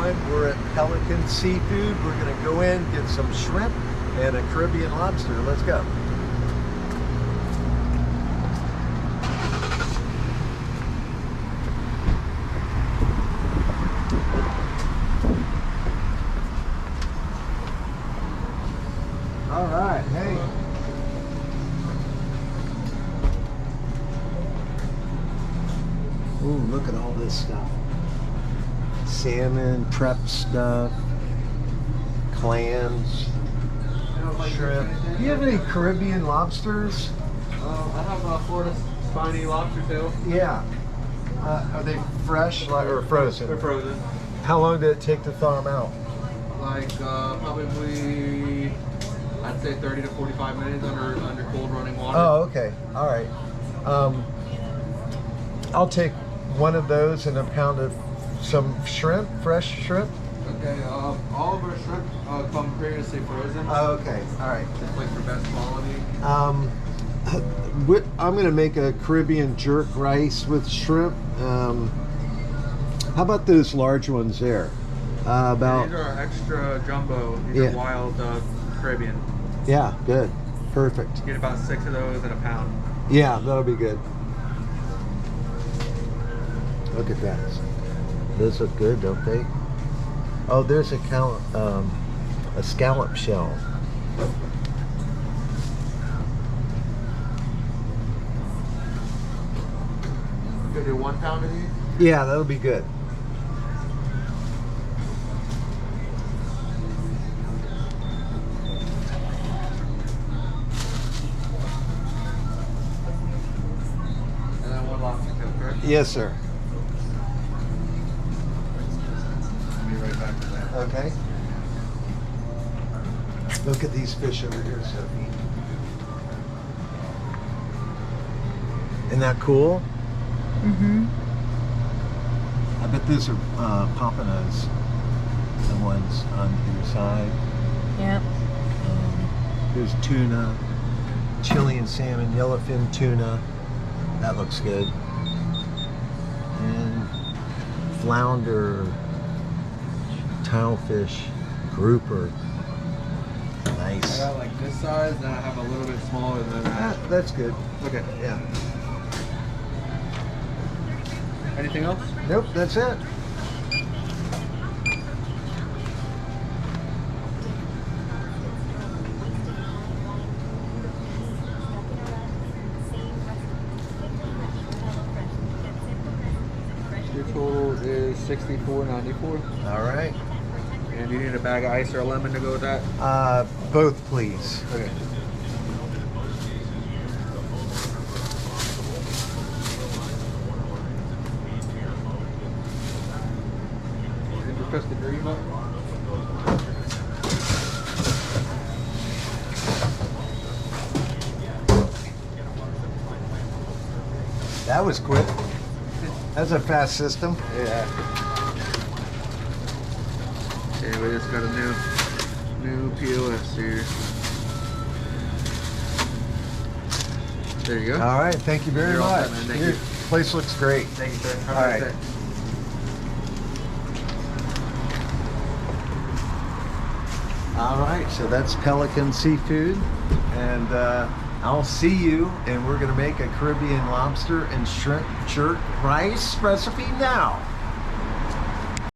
everyone. We're at Pelican Seafood. We're going to go in, get some shrimp and a Caribbean lobster. Let's go. All right, hey. Ooh, look at all this stuff. Salmon, prep stuff, clams, shrimp. Do you have any Caribbean lobsters? I have a Florida spiny lobster tail. Yeah. Are they fresh or frozen? They're frozen. How long did it take to thaw them out? Like probably, I'd say 30 to 45 minutes under cold running water. Oh, okay. All right. I'll take one of those and a pound of some shrimp, fresh shrimp. Okay. All of our shrimp come previously frozen. Oh, okay. All right. Just like for best quality. I'm going to make a Caribbean jerk rice with shrimp. How about those large ones there? These are extra jumbo. These are wild Caribbean. Yeah, good. Perfect. You get about 6 of those in a pound. Yeah, that'll be good. Look at that. Those look good, don't they? Oh, there's a scallop shell. You gonna do 1 pound of these? Yeah, that'll be good. And then 1 lobster tail, correct? Yes, sir. I'll be right back to that. Okay. Look at these fish over here, Sophie. Isn't that cool? Mm-hmm. I bet those are pompanos, the ones on either side. Yep. There's tuna, Chilean salmon, yellowfin tuna. That looks good. And flounder, tilefish, grouper. Nice. I got like this size, and I have a little bit smaller than that. That's good. Okay. Yeah. Anything else? Nope, that's it. Your total is $64.94. All right. And you need a bag of ice or a lemon to go with that? Both, please. Okay. Did you press the green button? That was quick. That's a fast system. Yeah. Okay, we just got a new POS here. There you go. All right, thank you very You're all much. set, man. Thank Your you. place looks great. Thank you, sir. Have All a nice right. day. All right, so that's Pelican Seafood, and I'll see you, and we're gonna make a Caribbean lobster and shrimp jerk rice recipe now.